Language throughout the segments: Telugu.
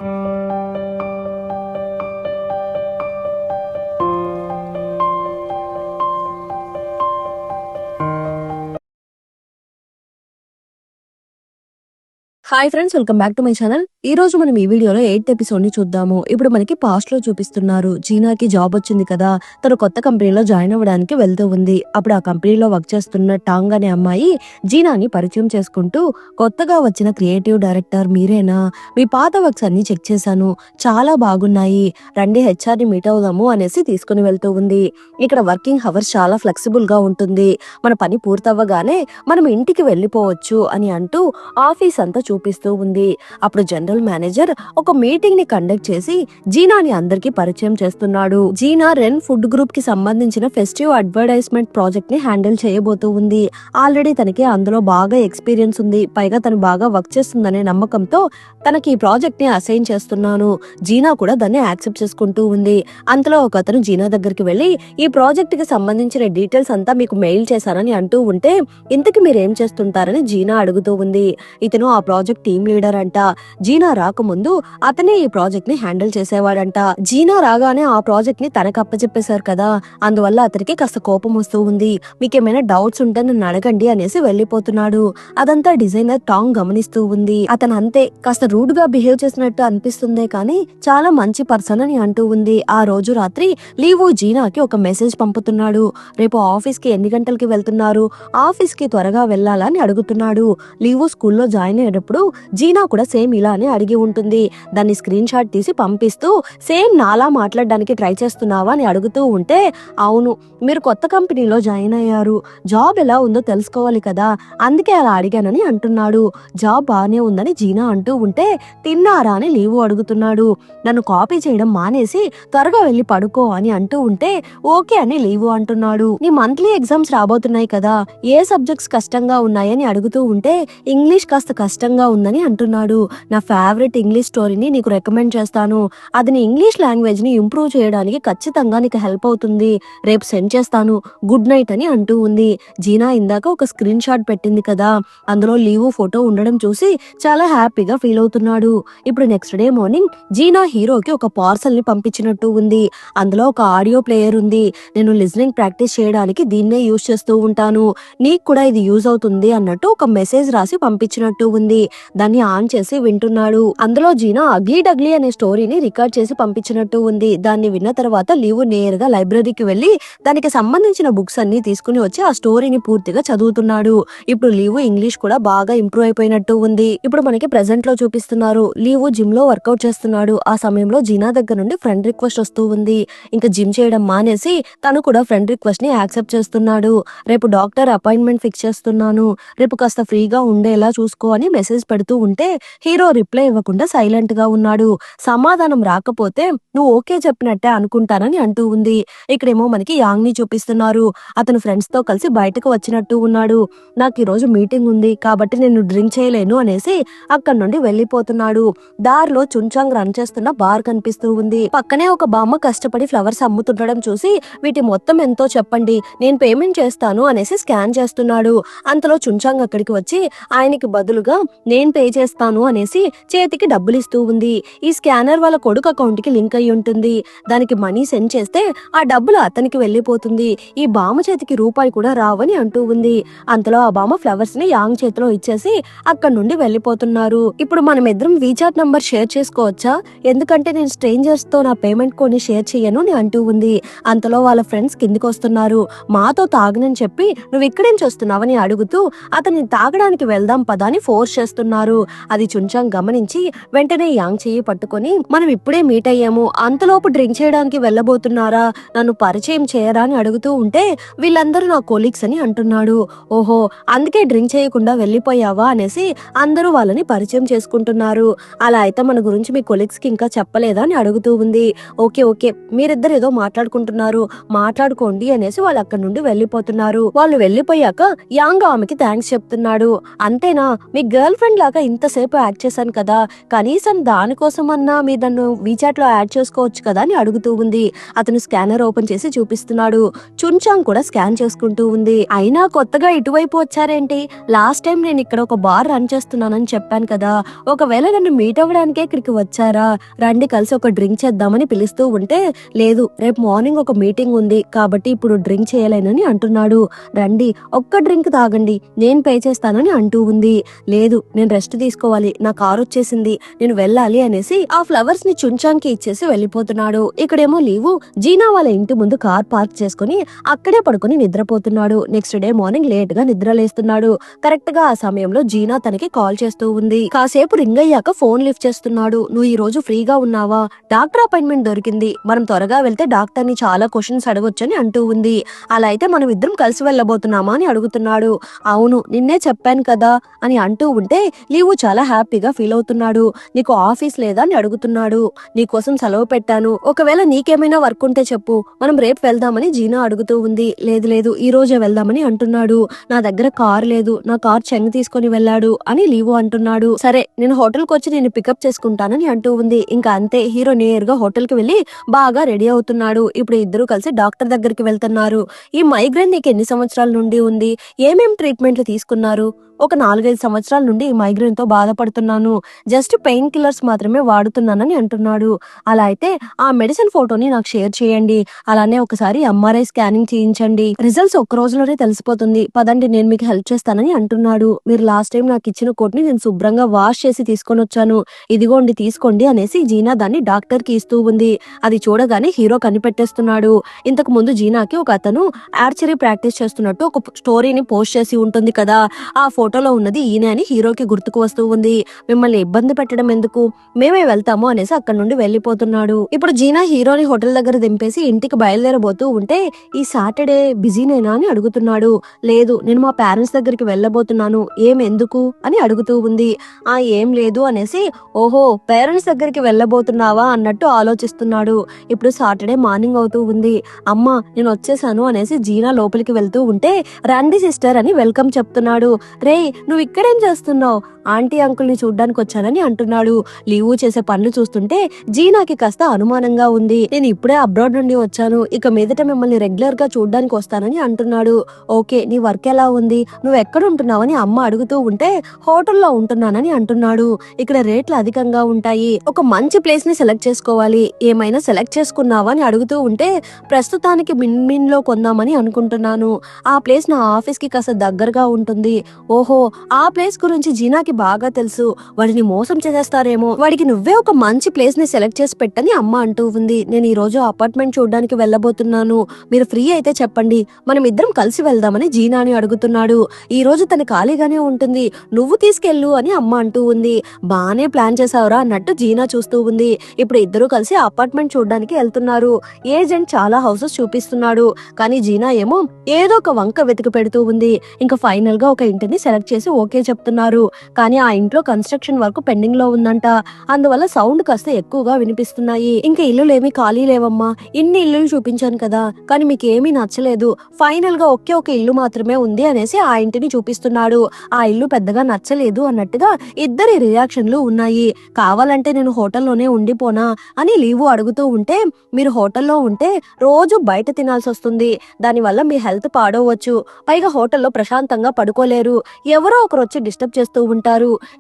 Hi friends, welcome back to my channel. ఈ రోజు మనం ఈ వీడియోలో 8th ఎపిసోడ్ ని చూద్దాము. ఇప్పుడు మనకి పాస్ట్ లో చూపిస్తున్నారు. జీనాకి జాబ్ వచ్చింది కదా, తను కొత్త కంపెనీలో జాయిన్ అవ్వడానికి వెళ్తూ ఉంది. అప్పుడు ఆ కంపెనీలో వర్క్ చేస్తున్న టాంగ్ అనే అమ్మాయి జీనాని పరిచయం చేసుకుంటూ, కొత్తగా వచ్చిన క్రియేటివ్ డైరెక్టర్ మీరేనా, మీ పాత వర్క్స్ అన్ని చెక్ చేశాను, చాలా బాగున్నాయి, రండి హెచ్ఆర్ ని మీట్ అవుదాము అనేసి తీసుకుని వెళ్తూ ఉంది. ఇక్కడ వర్కింగ్ అవర్స్ చాలా ఫ్లెక్సిబుల్ గా ఉంటుంది, మన పని పూర్తవ్వగానే మనం ఇంటికి వెళ్ళిపోవచ్చు అని అంటూ ఆఫీస్ అంతా చూపిస్తూ ఉంది. అప్పుడు జనరల్ మేనేజర్ ఒక మీటింగ్ ని కండక్ట్ చేసి జీనాని అందరికి పరిచయం చేస్తున్నాడు. జీనా రెన్ ఫుడ్ గ్రూప్ కి సంబంధించిన ఫెస్టివ్ అడ్వర్టైజ్మెంట్ ప్రాజెక్ట్ ని హ్యాండిల్ చేయబోతూ ఉంది. ఆల్రెడీ తనకి అందులో బాగా ఎక్స్పీరియన్స్ ఉంది, పైగా తను బాగా వర్క్ చేస్తుందనే నమ్మకంతో తనకి ఈ ప్రాజెక్ట్ ని అసైన్ చేస్తున్నాను. జీనా కూడా దాన్ని యాక్సెప్ట్ చేసుకుంటూ ఉంది. అంతలో ఒక అతను జీనా దగ్గరికి వెళ్లి, ఈ ప్రాజెక్ట్ కి సంబంధించిన డీటెయిల్స్ అంతా మీకు మెయిల్ చేశానని అంటూ ఉంటే, ఇంతకు మీరేం చేస్తుంటారని జీనా అడుగుతూ ఉంది. ఇతను ఆ ప్రాజెక్ట్ టీమ్ లీడర్ అంట. జీనా రాకముందు అతనే ఈ ప్రాజెక్ట్ ని హ్యాండిల్ చేసేవాడంట. జీనా రాగానే ఆ ప్రాజెక్ట్ ని తనకు అప్పచెప్పేశారు కదా, అందువల్ల అతనికి కాస్త కోపం వస్తూ ఉంది. మీకేమైనా డౌట్స్ ఉంటే నన్ను అడగండి అనేసి వెళ్లిపోతున్నాడు. అదంతా డిజైనర్ టాంగ్ గమనిస్తూ ఉంది. అతను అంతే కాస్త రూడ్ గా బిహేవ్ చేసినట్టు అనిపిస్తుందే కానీ చాలా మంచి పర్సన్ అని అంటూ ఉంది. ఆ రోజు రాత్రి లీవు జీనాకి ఒక మెసేజ్ పంపుతున్నాడు. రేపు ఆఫీస్ కి ఎన్ని గంటలకి వెళ్తున్నారు, ఆఫీస్ కి త్వరగా వెళ్లాలని అడుగుతున్నాడు. లీవు స్కూల్లో జాయిన్ అయ్యేటప్పుడు జీనా కూడా సేమ్ ఇలానే అడిగి ఉంటుంది. దాన్ని స్క్రీన్ షాట్ తీసి పంపిస్తూ, సేమ్ నాలా మాట్లాడడానికి ట్రై చేస్తున్నావా అని అడుగుతూ ఉంటే, అవును, మీరు కొత్త కంపెనీలో జాయిన్ అయ్యారు, జాబ్ ఎలా ఉందో తెలుసుకోవాలి కదా, అందుకే అలా అడిగానని అంటున్నాడు. జాబ్ బానే ఉందని జీనా అంటూ ఉంటే, తిన్నారా అని లీవు అడుగుతున్నాడు. నన్ను కాపీ చేయడం మానేసి త్వరగా వెళ్లి పడుకో అని అంటూ ఉంటే, ఓకే అని లీవు అంటున్నాడు. నీ మంత్లీ ఎగ్జామ్స్ రాబోతున్నాయి కదా, ఏ సబ్జెక్ట్స్ కష్టంగా ఉన్నాయని అడుగుతూ ఉంటే, ఇంగ్లీష్ కాస్త కష్టంగా ఉందని అంటున్నాడు. నా ఫేవరెట్ ఇంగ్లీష్ స్టోరీని నీకు రికమెండ్ చేస్తాను, అది నీ ఇంగ్లీష్ లాంగ్వేజ్ ని ఇంప్రూవ్ చేయడానికి ఖచ్చితంగా నీకు హెల్ప్ అవుతుంది, రేపు సెండ్ చేస్తాను, గుడ్ నైట్ అని అంటూ ఉంది. జీనా ఇందాక ఒక స్క్రీన్ షాట్ పెట్టింది కదా, అందులో లీవు ఫోటో ఉండడం చూసి చాలా హ్యాపీగా ఫీల్ అవుతున్నాడు. ఇప్పుడు నెక్స్ట్ డే మార్నింగ్ జీనా హీరోకి ఒక పార్సల్ ని పంపించినట్టు ఉంది. అందులో ఒక ఆడియో ప్లేయర్ ఉంది. నేను లిజనింగ్ ప్రాక్టీస్ చేయడానికి దీన్నే యూజ్ చేస్తూ ఉంటాను, నీకు కూడా ఇది యూజ్ అవుతుంది అన్నట్టు ఒక మెసేజ్ రాసి పంపించినట్టు ఉంది. దాన్ని ఆన్ చేసి వింటున్నాడు. అందులో జీనా అగ్లీ డగ్లీ అనే స్టోరీని రికార్డ్ చేసి పంపించినట్టు ఉంది. దాన్ని విన్న తర్వాత లీవు నేరుగా లైబ్రరీకి వెళ్లి దానికి సంబంధించిన బుక్స్ అన్ని తీసుకుని వచ్చి ఆ స్టోరీని పూర్తిగా చదువుతున్నాడు. ఇప్పుడు లీవు ఇంగ్లీష్ కూడా బాగా ఇంప్రూవ్ అయిపోయినట్టు ఉంది. ఇప్పుడు మనకి ప్రెసెంట్ లో చూపిస్తున్నారు. లీవు జిమ్ లో వర్కౌట్ చేస్తున్నాడు. ఆ సమయంలో జీనా దగ్గర నుండి ఫ్రెండ్ రిక్వెస్ట్ వస్తూ ఉంది. ఇంకా జిమ్ చేయడం మానేసి తను కూడా ఫ్రెండ్ రిక్వెస్ట్ ని యాక్సెప్ట్ చేస్తున్నాడు. రేపు డాక్టర్ అపాయింట్మెంట్ ఫిక్స్ చేస్తున్నాను, రేపు కాస్త ఫ్రీగా ఉండేలా చూసుకో అని మెసేజ్ పెడుతూ ఉంటే, హీరో రిప్లై ఇవ్వకుండా సైలెంట్ గా ఉన్నాడు. సమాధానం రాకపోతే నువ్వు ఓకే చెప్పినట్టే అనుకుంటానని అంటూ ఉంది. ఇక్కడేమో మనకి యాంగ్ ని చూపిస్తున్నారు. అతను ఫ్రెండ్స్ తో కలిసి బయటకు వచ్చినట్టు ఉన్నాడు. నాకు ఈ రోజు మీటింగ్ ఉంది కాబట్టి నేను డ్రింక్ చేయలేను అనేసి అక్కడి నుండి వెళ్లిపోతున్నాడు. దారిలో చుంచాంగ్ రన్ చేస్తున్న బార్ కనిపిస్తూ ఉంది. పక్కనే ఒక బామ్మ కష్టపడి ఫ్లవర్స్ అమ్ముతుండడం చూసి, వీటి మొత్తం ఎంతో చెప్పండి, నేను పేమెంట్ చేస్తాను అనేసి స్కాన్ చేస్తున్నాడు. అంతలో చుంచాంగ్ అక్కడికి వచ్చి ఆయనకి బదులుగా నేను పే చేస్తాను అనేసి చేతికి డబ్బులు ఇస్తూ ఉంది. ఈ స్కానర్ వాళ్ళ కొడుకు అకౌంట్ కి లింక్ అయి ఉంటుంది. దానికి మనీ సెండ్ చేస్తే ఆ డబ్బులు అతనికి వెళ్లిపోతుంది. ఈ బామ్మ చేతికి రూపాయి కూడా రావని అంటూ ఉంది. అంతలో ఆ బామ్మ ఫ్లవర్స్ ని యాంగ్ చేతిలో ఇచ్చేసి అక్కడి నుండి వెళ్లిపోతున్నారు. ఇప్పుడు మనం ఇద్దరం వీచాట్ నంబర్ షేర్ చేసుకోవచ్చా, ఎందుకంటే నేను స్ట్రేంజర్స్ తో నా పేమెంట్ కోడ్ ని షేర్ చేయను అని అంటూ ఉంది. అంతలో వాళ్ళ ఫ్రెండ్స్ కిందికి వస్తున్నారు. మాతో తాగనని చెప్పి నువ్వు ఇక్కడేం చేస్తున్నావని అడుగుతూ అతన్ని తాగడానికి వెళ్దాం పదా అని ఫోర్స్ చేస్తున్నారు. అది చుంచాంగ్ గమనించి వెంటనే యాంగ్ చెయ్యి పట్టుకొని, మనం ఇప్పుడే మీట్ అయ్యాము, అంతలోపు డ్రింక్ చేయడానికి వెళ్ళబోతున్నారా, నన్ను పరిచయం చేయరా అని అడుగుతూ ఉంటే, వీళ్ళందరూ నా కొలీగ్స్ అని అంటున్నాడు. ఓహో, అందుకే డ్రింక్ చేయకుండా వెళ్ళిపోయావా అనేసి అందరూ వాళ్ళని పరిచయం చేసుకుంటున్నారు. అలా అయితే మన గురించి మీ కొలీగ్స్ కి ఇంకా చెప్పలేదా అని అడుగుతూ ఉంది. ఓకే ఓకే, మీరిద్దరు ఏదో మాట్లాడుకుంటున్నారు, మాట్లాడుకోండి అనేసి వాళ్ళు అక్కడి నుండి వెళ్ళిపోతున్నారు. వాళ్ళు వెళ్ళిపోయాక యాంగ్ ఆమెకి థ్యాంక్స్ చెప్తున్నాడు. అంతేనా, మీ గర్ల్ ఫ్రెండ్ ఫ్రెండ్ లాగా ఇంతసేపు యాక్ట్ చేశాను కదా, కనీసం దానికోసమన్నా మీరు నన్ను వీచాట్ లో యాడ్ చేసుకోవచ్చు కదా అని అడుగుతూ ఉంది. అతను స్కానర్ ఓపెన్ చేసి చూపిస్తున్నాడు. చున్చాంగ్ కూడా స్కాన్ చేసుకుంటూ ఉంది. అయినా కొత్తగా ఇటువైపు వచ్చారేంటి? లాస్ట్ టైం నేను ఇక్కడ ఒక బార్ రన్ చేస్తున్నానని చెప్పాను కదా, ఒకవేళ నన్ను మీట్ అవ్వడానికే ఇక్కడికి వచ్చారా, రండి కలిసి ఒక డ్రింక్ చేద్దామని పిలుస్తూ ఉంటే, లేదు రేపు మార్నింగ్ ఒక మీటింగ్ ఉంది కాబట్టి ఇప్పుడు డ్రింక్ చేయలేనని అంటున్నాడు. రండి ఒక్క డ్రింక్ తాగండి, నేను పే చేస్తానని అంటూ ఉంది. లేదు నేను రెస్ట్ తీసుకోవాలి, నా కార్ వచ్చేసింది, నేను వెళ్ళాలి అనేసి ఆ ఫ్లవర్స్ ని చున్చాంగ్ కి ఇచ్చేసి వెళ్ళిపోతున్నాడు. ఇక్కడేమో లీవు జీనా వాళ్ళ ఇంటి ముందు కార్ పార్క్ చేసుకుని అక్కడే పడుకుని నిద్రపోతున్నాడు. నెక్స్ట్ డే మార్నింగ్ లేట్ గా నిద్రలేస్తున్నాడు. కరెక్ట్ గా ఆ సమయంలో జీనా తనకి కాల్ చేస్తూ ఉంది. కాసేపు రింగ్ అయ్యాక ఫోన్ లిఫ్ట్ చేస్తున్నాడు. నువ్వు ఈ రోజు ఫ్రీగా ఉన్నావా, డాక్టర్ అపాయింట్మెంట్ దొరికింది, మనం త్వరగా వెళ్తే డాక్టర్ ని చాలా క్వశ్చన్స్ అడగొచ్చని అంటూ ఉంది. అలా అయితే మనం ఇద్దరం కలిసి వెళ్ళబోతున్నామా అని అడుగుతున్నాడు. అవును నిన్నే చెప్పాను కదా అని అంటూ ఉంటే లీవు చాలా హ్యాపీగా ఫీల్ అవుతున్నాడు. నీకు ఆఫీస్ లేదా అని అడుగుతున్నాడు. నీకోసం సెలవు పెట్టాను, ఒకవేళ నీకేమైనా వర్క్ ఉంటే చెప్పు, మనం రేపు వెళ్దామని జీనా అడుగుతూ ఉంది. లేదు లేదు ఈ రోజే వెళ్దామని అంటున్నాడు. నా దగ్గర కార్ లేదు, నా కార్ చెంగు తీసుకొని వెళ్ళాడు అని లీవు అంటున్నాడు. సరే నేను హోటల్ కి వచ్చి నేను పికప్ చేసుకుంటానని అంటూ ఉంది. ఇంకా అంతే, హీరో నేరుగా హోటల్ కి వెళ్లి బాగా రెడీ అవుతున్నాడు. ఇప్పుడు ఇద్దరు కలిసి డాక్టర్ దగ్గరికి వెళ్తున్నారు. ఈ మైగ్రేన్ నీకు ఎన్ని సంవత్సరాల నుండి ఉంది, ఏమేం ట్రీట్మెంట్లు తీసుకున్నారు? ఒక 4-5 సంవత్సరాల నుండి ఈ మైగ్రేన్ తో బాధపడుతున్నాను, జస్ట్ పెయిన్ కిల్లర్స్ మాత్రమే వాడుతున్నానని అంటున్నాడు. అలా అయితే ఆ మెడిసిన్ ఫోటోని నాకు షేర్ చేయండి, అలానే ఒకసారి ఎంఆర్ఐ స్కానింగ్ చేయించండి, రిజల్ట్స్ ఒక్క రోజులోనే తెలిసిపోతుంది, పదండి నేను మీకు హెల్ప్ చేస్తానని అంటున్నాడు. మీరు లాస్ట్ టైం నాకు ఇచ్చిన కోట్ ని నేను శుభ్రంగా వాష్ చేసి తీసుకొని వచ్చాను, ఇదిగోండి తీసుకోండి అనేసి జీనా దాన్ని డాక్టర్ కి ఇస్తూ ఉంది. అది చూడగానే హీరో కనిపెట్టేస్తున్నాడు. ఇంతకు ముందు జీనాకి ఒక అతను ఆర్చరీ ప్రాక్టీస్ చేస్తున్నట్టు ఒక స్టోరీని పోస్ట్ చేసి ఉంటుంది కదా, ఆ ఫోటోలో ఉన్నది ఈయన అని హీరోకి గుర్తుకు వస్తూ ఉంది. మిమ్మల్ని ఇబ్బంది పెట్టడం ఎందుకు, మేమే వెళ్తాము అనేసి అక్కడ నుండి వెళ్ళిపోతున్నాడు. ఇప్పుడు జీనా హీరోని హోటల్ దగ్గర దింపేసి ఇంటికి బయలుదేరబోతూ ఉంటే, ఈ సాటర్డే బిజీనేనా అని అడుగుతున్నాడు. లేదు నేను మా పేరెంట్స్ దగ్గరికి వెళ్ళబోతున్నాను, ఏం ఎందుకు అని అడుగుతూ ఉంది. ఆ ఏం లేదు అనేసి, ఓహో పేరెంట్స్ దగ్గరికి వెళ్ళబోతున్నావా అన్నట్టు ఆలోచిస్తున్నాడు. ఇప్పుడు సాటర్డే మార్నింగ్ అవుతూ ఉంది. అమ్మ నేను వచ్చేసాను అనేసి జీనా లోపలికి వెళ్తూ ఉంటే, రండి సిస్టర్ అని వెల్కమ్ చెప్తున్నాడు. రే నువ్వు ఇక్కడేం చేస్తున్నావు, ఆంటీ అంకుల్ ని చూడ్డానికి వచ్చానని అంటున్నాడు. లీవు చేసే పనులు చూస్తుంటే జీనాకి కాస్త అనుమానంగా ఉంది. నేను ఇప్పుడే అబ్రాడ్ నుండి వచ్చాను, ఇక మీదట మిమ్మల్ని రెగ్యులర్ గా చూడ్డానికి వస్తానని అంటున్నాడు. ఓకే నీ వర్క్ ఎలా ఉంది, నువ్వు ఎక్కడ ఉంటున్నావని అమ్మ అడుగుతూ ఉంటే, హోటల్లో ఉంటున్నానని అంటున్నాడు. ఇక్కడ రేట్లు అధికంగా ఉంటాయి, ఒక మంచి ప్లేస్ ని సెలెక్ట్ చేసుకోవాలి, ఏమైనా సెలెక్ట్ చేసుకున్నావా అని అడుగుతూ ఉంటే, ప్రస్తుతానికి మిన్ లో కొందామని అనుకుంటున్నాను, ఆ ప్లేస్ నా ఆఫీస్ కి కాస్త దగ్గరగా ఉంటుంది. ఓహో ఆ ప్లేస్ గురించి జీనాకి బాగా తెలుసు, వాడిని మోసం చేసేస్తారేమో, వాడికి నువ్వే ఒక మంచి ప్లేస్ ని సెలెక్ట్ చేసి పెట్టని అమ్మ అంటూ ఉంది. నేను ఈ రోజు అపార్ట్మెంట్ చూడడానికి వెళ్ళబోతున్నాను, మీరు ఫ్రీ అయితే చెప్పండి, మనం ఇద్దరం కలిసి వెళ్దామని జీనాని అడుగుతున్నాడు. ఈ రోజు తను ఖాళీగానే ఉంటుంది, నువ్వు తీసుకెళ్ళు అని అమ్మ అంటూ ఉంది. బానే ప్లాన్ చేసావురా అన్నట్టు జీనా చూస్తూ ఉంది. ఇప్పుడు ఇద్దరు కలిసి అపార్ట్మెంట్ చూడడానికి వెళ్తున్నారు. ఏజెంట్ చాలా హౌసెస్ చూపిస్తున్నాడు, కానీ జీనా ఏమో ఏదో ఒక వంక వెతికి పెడుతూ ఉంది. ఇంకా ఫైనల్ గా ఒక ఇంటిని సెలెక్ట్ చేసి ఓకే చెప్తున్నారు. కానీ ఆ ఇంట్లో కన్స్ట్రక్షన్ వర్క్ పెండింగ్ లో ఉందంట, అందువల్ల సౌండ్ కాస్త ఎక్కువగా వినిపిస్తున్నాయి. ఇంకా ఇల్లులేమి ఖాళీ లేవమ్మా, ఇన్ని ఇల్లులు చూపించాను కదా, కానీ మీకు ఏమీ నచ్చలేదు, ఫైనల్ గా ఒకే ఒక ఇల్లు మాత్రమే ఉంది అనేసి ఆ ఇంటిని చూపిస్తున్నాడు. ఆ ఇల్లు పెద్దగా నచ్చలేదు అన్నట్టుగా ఇద్దరి రియాక్షన్లు ఉన్నాయి. కావాలంటే నేను హోటల్లోనే ఉండిపోనా అని లీవు అడుగుతూ ఉంటే, మీరు హోటల్లో ఉంటే రోజు బయట తినాల్సి వస్తుంది, దానివల్ల మీ హెల్త్ పాడవచ్చు, పైగా హోటల్లో ప్రశాంతంగా పడుకోలేరు, ఎవరో ఒకరు వచ్చి డిస్టర్బ్ చేస్తూ ఉంటారు,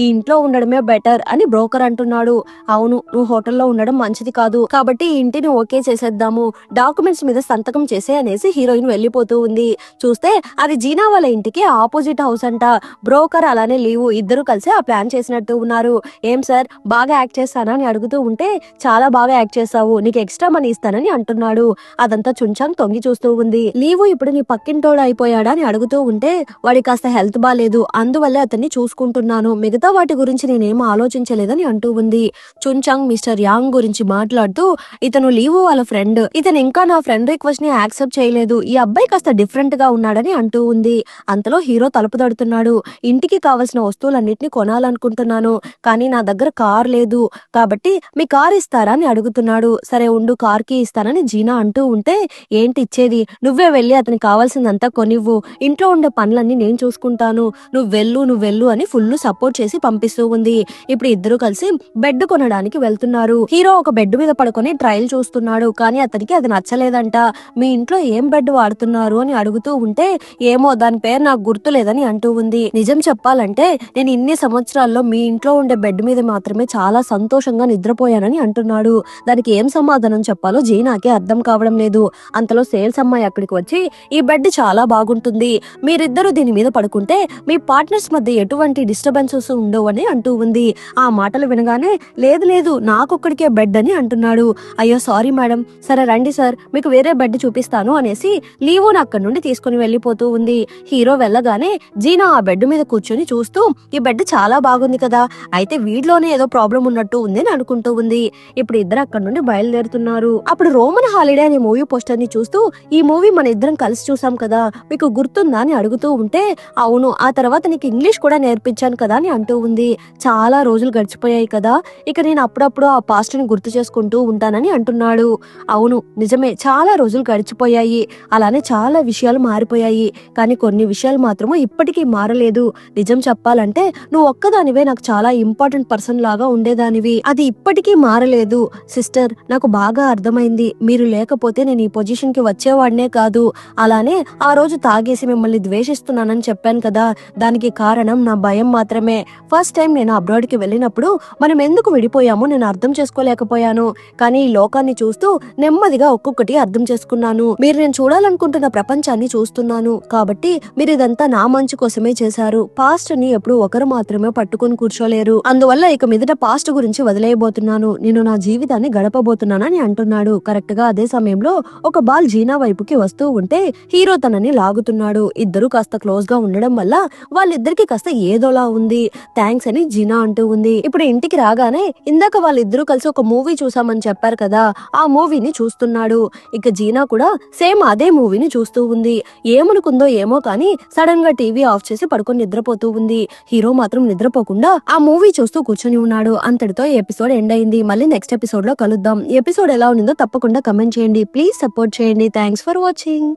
ఈ ఇంట్లో ఉండడమే బెటర్ అని బ్రోకర్ అంటున్నాడు. అవును నువ్వు హోటల్లో ఉండడం మంచిది కాదు, కాబట్టి ఈ ఇంటిని ఓకే చేసేద్దాము, డాక్యుమెంట్స్ మీద సంతకం చేసే అనేసి హీరోయిన్ వెళ్ళిపోతూ ఉంది. చూస్తే అది జీనా వాళ్ళ ఇంటికి ఆపోజిట్ హౌస్ అంట. బ్రోకర్ అలానే లీవు ఇద్దరు కలిసి ఆ ప్లాన్ చేసినట్టు ఉన్నారు. ఏం సార్ బాగా యాక్ట్ చేస్తానా అని అడుగుతూ ఉంటే, చాలా బాగా యాక్ట్ చేస్తావు, నీకు ఎక్స్ట్రా మనీ ఇస్తానని అంటున్నాడు. అదంతా చుంచాంగ్ తొంగి చూస్తూ ఉంది. లీవు ఇప్పుడు నీ పక్కింటోడు అయిపోయాడా అని అడుగుతూ ఉంటే, వాడి కాస్త హెల్త్ బాలేదు, అందువల్లే అతన్ని చూసుకుంటున్నాను, మిగతా వాటి గురించి నేనేం ఆలోచించలేదని అంటూ ఉంది. చుంచాంగ్ మిస్టర్ యాంగ్ గురించి మాట్లాడుతూ, ఇతను లీవు వాళ్ళ ఫ్రెండ్, ఇతను ఇంకా నా ఫ్రెండ్ రిక్వెస్ట్ ని యాక్సెప్ట్ చేయలేదు, ఈ అబ్బాయి కాస్త డిఫరెంట్ గా ఉన్నాడని అంటూ ఉంది. అంతలో హీరో తలుపు తడుతున్నాడు. ఇంటికి కావలసిన వస్తువులన్నిటిని కొనాలనుకుంటున్నాను, కానీ నా దగ్గర కార్ లేదు, కాబట్టి మీ కార్ ఇస్తారా అని అడుగుతున్నాడు. సరే ఉండు కార్ కి ఇస్తానని జీనా అంటూ ఉంటే, ఏంటి ఇచ్చేది, నువ్వే వెళ్ళి అతనికి కావాల్సిందంతా కొనివ్వు, ఇంట్లో ఉండే పనులన్నీ నేను చూసుకుంటాను, నువ్వు వెళ్ళు అని ఫుల్ సపోర్ట్ చేసి పంపిస్తూ ఉంది. ఇప్పుడు ఇద్దరు కలిసి బెడ్ కొనడానికి వెళ్తున్నారు. హీరో ఒక బెడ్ మీద పడుకొని ట్రయల్ చూస్తున్నాడు, కానీ అతనికి అది నచ్చలేదంట. మీ ఇంట్లో ఏం బెడ్ వాడుతున్నారు అని అడుగుతూ ఉంటే ఏమో దాని పేరు నాకు గుర్తులేదని అంటూ ఉంది. నిజం చెప్పాలంటే నేను ఇన్ని సంవత్సరాల్లో మీ ఇంట్లో ఉండే బెడ్ మీద మాత్రమే చాలా సంతోషంగా నిద్రపోయానని అంటున్నాడు. దానికి ఏం సమాధానం చెప్పాలో జీనాకి అర్థం కావడం లేదు. అంతలో సేల్స్ అమ్మాయి అక్కడికి వచ్చి ఈ బెడ్ చాలా బాగుంటుంది, మీరిద్దరు దీని మీద పడుకుంటే మీ పార్ట్నర్స్ మధ్య ఎటువంటి డిస్టర్బెన్సెస్ ఉండవు అని అంటూ ఉంది. ఆ మాటలు వినగానే లేదు లేదు నాకొక్కడికే బెడ్ అని అంటున్నాడు. అయ్యో సారీ మేడం, సరే రండి సార్ మీకు వేరే బెడ్ చూపిస్తాను అనేసి లీవోని అక్కడి నుండి తీసుకుని వెళ్ళిపోతూ ఉంది. హీరో వెళ్ళగానే జీనా ఆ బెడ్ మీద కూర్చొని చూస్తూ ఈ బెడ్ చాలా బాగుంది కదా, అయితే వీడిలోనే ఏదో ప్రాబ్లం ఉన్నట్టు ఉంది అని అనుకుంటూ ఉంది. ఇప్పుడు ఇద్దరు అక్కడి నుండి బయలుదేరుతున్నారు. అప్పుడు రోమన్ హాలిడే అనే మూవీ పోస్టర్ ని చూస్తూ ఈ మూవీ మన ఇద్దరం కలిసి చూసాం కదా, మీకు గుర్తుందా అని అడుగుతూ ఉంటే అవును, ఆ తర్వాత నీకు ఇంగ్లీష్ కూడా నేర్పించాను కదా అని అంటూ ఉంది. చాలా రోజులు గడిచిపోయాయి కదా, ఇక నేను అప్పుడప్పుడు ఆ పాస్ట్ ని గుర్తు చేసుకుంటూ ఉంటానని అంటున్నాడు. అవును నిజమే, చాలా రోజులు గడిచిపోయాయి, అలానే చాలా విషయాలు మారిపోయాయి, కానీ కొన్ని విషయాలు మాత్రము ఇప్పటికీ మారలేదు. నిజం చెప్పాలంటే నువ్వు ఒక్కదానివే నాకు చాలా ఇంపార్టెంట్ పర్సన్ లాగా ఉండేదానివి, అది ఇప్పటికీ మారలేదు. సిస్టర్ నాకు బాగా అర్థమైంది, మీరు లేకపోతే నేను ఈ పొజిషన్ కి వచ్చేవాడినే కాదు. అలానే ఆ రోజు తాగేసి మిమ్మల్ని ద్వేషిస్తున్నానని చెప్పాను కదా, దానికి కారణం నా భయం మాత్రమే. ఫస్ట్ టైం నేను అబ్రాడ్ కి వెళ్ళినప్పుడు మనం ఎందుకు విడిపోయామో నేను అర్థం చేసుకోలేకపోయాను, కానీ ఈ లోకాన్ని చూస్తూ నెమ్మదిగా ఒక్కొక్కటి అర్థం చేసుకున్నాను. మీరు నేను చూడాలనుకుంటున్న ప్రపంచాన్ని చూస్తున్నాను, కాబట్టి మీరు ఇదంతా నా మంచి కోసమే చేశారు. పాస్ట్ ని ఎప్పుడు ఒకరు మాత్రమే పట్టుకుని కూర్చోలేరు, అందువల్ల ఇక మీదట పాస్ట్ గురించి వదిలేయబోతున్నాను, నేను నా జీవితాన్ని గడపబోతున్నానని అంటున్నాడు. కరెక్ట్ గా అదే సమయంలో ఒక బాల్ జీనా వైపుకి వస్తూ ఉంటే హీరో తనని లాగుతున్నాడు. ఇద్దరు కాస్త క్లోజ్ గా ఉండడం వల్ల వాళ్ళిద్దరికి కాస్త ఏదోలా ఉంది. థ్యాంక్స్ అని జీనా అంటూ ఉంది. ఇప్పుడు ఇంటికి రాగానే ఇందాక వాళ్ళిద్దరూ కలిసి ఒక మూవీ చూసామని చెప్పారు కదా, ఆ మూవీని చూస్తున్నాడు. ఇక జీనా కూడా సేమ్ అదే మూవీని చూస్తూ ఉంది. ఏమనుకుందో ఏమో కానీ సడన్ గా టీవీ ఆఫ్ చేసి పడుకొని నిద్రపోతూ ఉంది. హీరో మాత్రం నిద్రపోకుండా ఆ మూవీ చూస్తూ కూర్చొని ఉన్నాడు. అంతటితో ఎపిసోడ్ ఎండ్ అయింది. మళ్ళీ నెక్స్ట్ ఎపిసోడ్ లో కలుద్దాం. ఎపిసోడ్ ఎలా ఉందో తప్పకుండా కమెంట్ చేయండి. ప్లీజ్ సపోర్ట్ చేయండి. Thanks for watching.